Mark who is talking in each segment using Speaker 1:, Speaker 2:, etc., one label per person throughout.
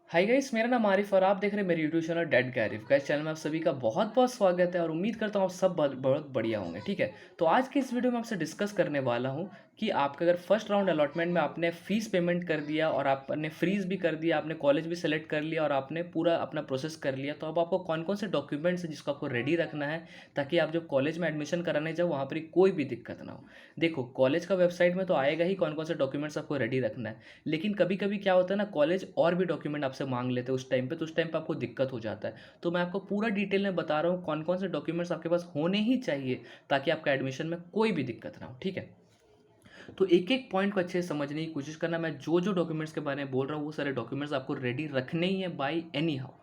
Speaker 1: Hi guys, मेरा नाम आरिफ और आप देख रहे हैं मेरे यूट्यूब चैनल डेड गैरिफ। गाइस, चैनल में आप सभी का बहुत बहुत स्वागत है और उम्मीद करता हूँ आप सब बहुत बहुत बढ़िया होंगे। ठीक है, तो आज की इस वीडियो में आपसे डिस्कस करने वाला हूँ कि आपका अगर फर्स्ट राउंड अलॉटमेंट में आपने फीस पेमेंट कर दिया और आपने फ्रीज भी कर दिया, आपने कॉलेज भी सेलेक्ट कर लिया और आपने पूरा अपना प्रोसेस कर लिया, तो अब आपको कौन कौन से डॉक्यूमेंट्स हैं जिसको आपको रेडी रखना है ताकि आप जब कॉलेज में एडमिशन कराने जाओ वहाँ पर कोई भी दिक्कत ना हो। देखो, कॉलेज का वेबसाइट में तो आएगा ही कौन कौन से डॉक्यूमेंट्स आपको रेडी रखना है, लेकिन कभी कभी क्या होता है ना, कॉलेज और भी डॉक्यूमेंट आपसे मांग लेते हैं उस टाइम पे, तो उस टाइम पे आपको दिक्कत हो जाता है। तो मैं आपको पूरा डिटेल में बता रहा हूँ कौन कौन से डॉक्यूमेंट्स आपके पास होने ही चाहिए ताकि आपका एडमिशन में कोई भी दिक्कत ना हो। ठीक है, तो एक एक पॉइंट को अच्छे से समझने की कोशिश करना। मैं जो जो डॉक्यूमेंट्स के बारे में बोल रहा हूँ वो सारे डॉक्यूमेंट्स आपको रेडी रखने ही है बाई एनी हाउ।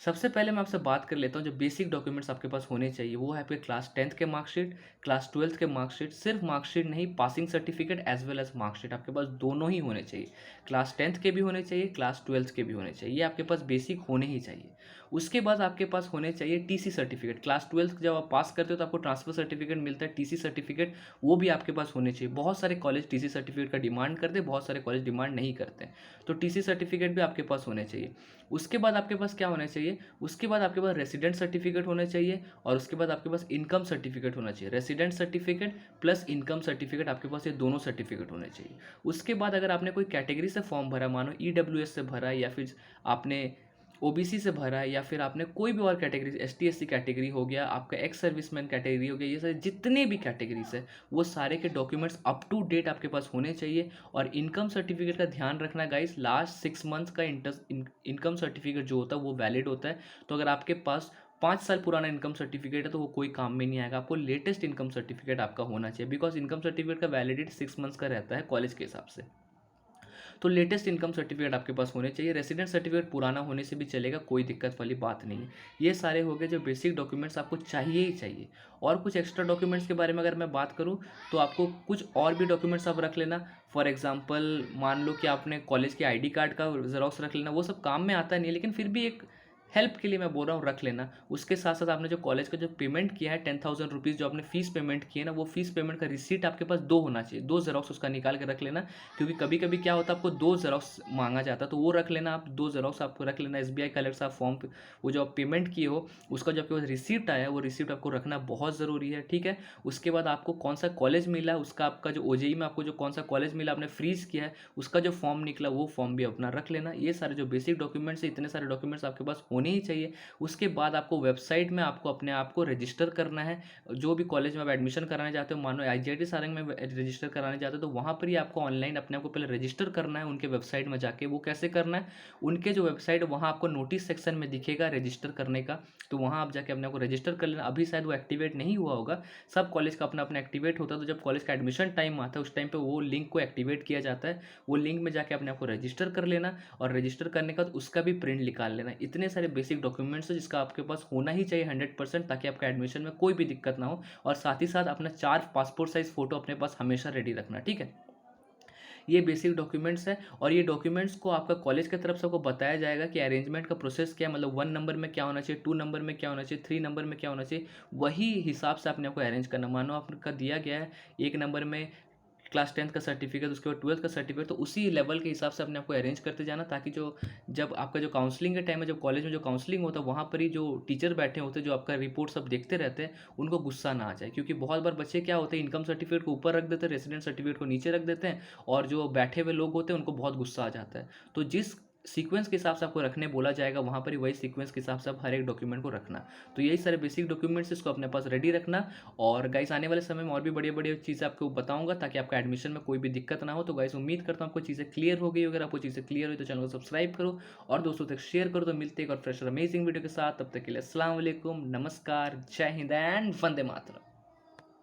Speaker 1: सबसे पहले मैं आपसे बात कर लेता हूँ, जो बेसिक डॉक्यूमेंट्स आपके पास होने चाहिए वो है आपके क्लास 10th के मार्कशीट, क्लास 12th के मार्कशीट। सिर्फ मार्कशीट नहीं, passing certificate as well as marksheet आपके पास दोनों ही होने चाहिए। क्लास 10th के भी होने चाहिए, क्लास 12th के भी होने चाहिए, ये आपके पास बेसिक होने ही चाहिए। उसके बाद आपके पास होने चाहिए टीसी सर्टिफिकेट। क्लास 12th जब आप पास करते हो तो आपको ट्रांसफर सर्टिफिकेट मिलता है, टीसी सर्टिफिकेट वो भी आपके पास होने चाहिए। बहुत सारे कॉलेज टीसी सर्टिफिकेट का डिमांड करते हैं, बहुत सारे कॉलेज डिमांड नहीं करते, तो टीसी सर्टिफिकेट भी आपके पास होने चाहिए। उसके बाद आपके पास क्या होना चाहिए, उसके बाद आपके पास रेसिडेंट सर्टिफिकेट होना चाहिए और उसके बाद आपके पास इनकम सर्टिफिकेट होना चाहिए। Resident certificate plus income certificate आपके पास ये दोनों सर्टिफिकेट होने चाहिए। उसके बाद अगर आपने कोई कैटेगरी से फॉर्म भरा, मानो ईडब्ल्यूएस से भरा है या फिर आपने ओबीसी से भरा है या फिर आपने कोई भी और कैटेगरी, एसटी एससी कैटेगरी हो गया, आपका एक्स सर्विसमैन कैटेगरी हो गया, ये सारे जितने भी कैटेगरीज है वो सारे के डॉक्यूमेंट्स अप टू डेट आपके पास होने चाहिए। और इनकम सर्टिफिकेट का ध्यान रखना गाइस, लास्ट 6 मंथ्स का इनकम सर्टिफिकेट जो होता है वो वैलिड होता है। तो अगर आपके पास 5 साल पुराना इनकम सर्टिफिकेट है तो वो कोई काम में नहीं आएगा, आपको लेटेस्ट इनकम सर्टिफिकेट आपका होना चाहिए, बिकॉज इनकम सर्टिफिकेट का वैलिडिटी 6 मंथ्स का रहता है कॉलेज के हिसाब से। तो लेटेस्ट इनकम सर्टिफिकेट आपके पास होने चाहिए। रेसिडेंट सर्टिफिकेट पुराना होने से भी चलेगा, कोई दिक्कत वाली बात नहीं है। ये सारे हो गए जो बेसिक डॉक्यूमेंट्स आपको चाहिए ही चाहिए। और कुछ एक्स्ट्रा डॉक्यूमेंट्स के बारे में अगर मैं बात करूँ तो आपको कुछ और भी डॉक्यूमेंट्स आप रख लेना। फॉर एग्जाम्पल मान लो कि आपने कॉलेज के आईडी कार्ड का जेरॉक्स रख लेना, वो सब काम में आता नहीं, लेकिन फिर भी एक हेल्प के लिए मैं बोल रहा हूँ रख लेना। उसके साथ साथ आपने जो कॉलेज का जो पेमेंट किया है 10,000 रुपीज़, जो आपने फीस पेमेंट की है ना, वो फीस पेमेंट का रिसीट आपके पास दो होना चाहिए, दो जेरॉक्स उसका निकाल के रख लेना। क्योंकि कभी कभी क्या होता है आपको दो जेरॉक्स मांगा जाता है, तो वो रख लेना, आप दो जेरॉक्स आपको रख लेना। एसबीआई का अलग सा फॉर्म, वो जो आप पेमेंट किए हो उसका जो आपके पास रिसीप्ट आया है वो रिसीप्ट आपको रखना बहुत ज़रूरी है। ठीक है, उसके बाद आपको कौन सा कॉलेज मिला, उसका आपका जो ओजेई में आपको जो कौन सा कॉलेज मिला आपने फ्रीज किया है, उसका जो फॉर्म निकला वो फॉर्म भी अपना रख लेना। ये सारे जो बेसिक डॉक्यूमेंट्स है, इतने सारे डॉक्यूमेंट्स आपके पास होने ही चाहिए। उसके बाद आपको वेबसाइट में आपको अपने आप को रजिस्टर करना है। जो भी कॉलेज में आप एडमिशन कराने जाते हो, मानो आईजीआईटी सारंग में रजिस्टर कराने जाते हो, तो वहाँ पर ही आपको ऑनलाइन अपने आप को पहले रजिस्टर करना है उनके वेबसाइट में जाके। वो कैसे करना है, उनके जो वेबसाइट है वहाँ आपको नोटिस सेक्शन में दिखेगा रजिस्टर करने का, तो वहाँ आप जाके अपने आप को रजिस्टर कर लेना। अभी शायद वो एक्टिवेट नहीं हुआ होगा, सब कॉलेज का अपना अपना एक्टिवेट होता है, तो जब कॉलेज का एडमिशन टाइम आता है उस टाइम पर वो लिंक को एक्टिवेट किया जाता है। वो लिंक में जाके अपने आप को रजिस्टर कर लेना और रजिस्टर करने का उसका भी प्रिंट निकाल लेना। इतने सारे बेसिक डॉक्यूमेंट्स है जिसका आपके पास होना ही चाहिए 100%, ताकि आपका एडमिशन में कोई भी दिक्कत ना हो। और साथ ही साथ अपना 4 पासपोर्ट साइज फोटो अपने पास हमेशा रेडी रखना। ठीक है, ये बेसिक डॉक्यूमेंट्स है। और ये डॉक्यूमेंट्स को आपका कॉलेज की तरफ से आपको बताया जाएगा कि अरेंजमेंट का प्रोसेस क्या है, मतलब 1 नंबर में क्या होना चाहिए, 2 नंबर में क्या होना चाहिए, 3 नंबर में क्या होना चाहिए, वही हिसाब से आपने आपको अरेंज करना। मानो आपका दिया गया है 1 नंबर में क्लास 10th का सर्टिफिकेट, उसके बाद 12th का सर्टिफिकेट, तो उसी लेवल के हिसाब से अपने आपको अरेंज करते जाना, ताकि जो जब आपका जो काउंसलिंग के टाइम है, जब कॉलेज में जो काउंसलिंग होता है वहाँ पर ही जो टीचर बैठे होते हैं, जो आपका रिपोर्ट सब देखते रहते हैं, उनको गुस्सा ना आ जाए। क्योंकि बहुत बार बच्चे क्या होते हैं, इनकम सर्टिफिकेट को ऊपर रख देते हैं, रेसिडेंट सर्टिफिकेट को नीचे रख देते हैं, और जो बैठे हुए लोग होते हैं उनको बहुत गुस्सा आ जाता है। तो जिस सीक्वेंस के हिसाब से आपको रखने बोला जाएगा वहाँ पर ही वही सीक्वेंस के हिसाब से आप हर एक डॉक्यूमेंट को रखना। तो यही सारे बेसिक डॉक्यूमेंट्स इसको अपने पास रेडी रखना। और गाइस आने वाले समय में और भी बढ़िया बढ़िया चीज़ें आपको बताऊंगा ताकि आपका एडमिशन में कोई भी दिक्कत ना हो। तो गाइस उम्मीद करता हूँ आपको चीज़ें क्लियर हो गई। अगर आपको चीज़ें क्लियर हुई तो चैनल को सब्सक्राइब करो और दोस्तों तक शेयर करो। तो मिलते हैं एक और फ्रेश और अमेजिंग वीडियो के साथ, तब तक के लिए अस्सलाम वालेकुम, नमस्कार, जय हिंद एंड वंदे मातरम।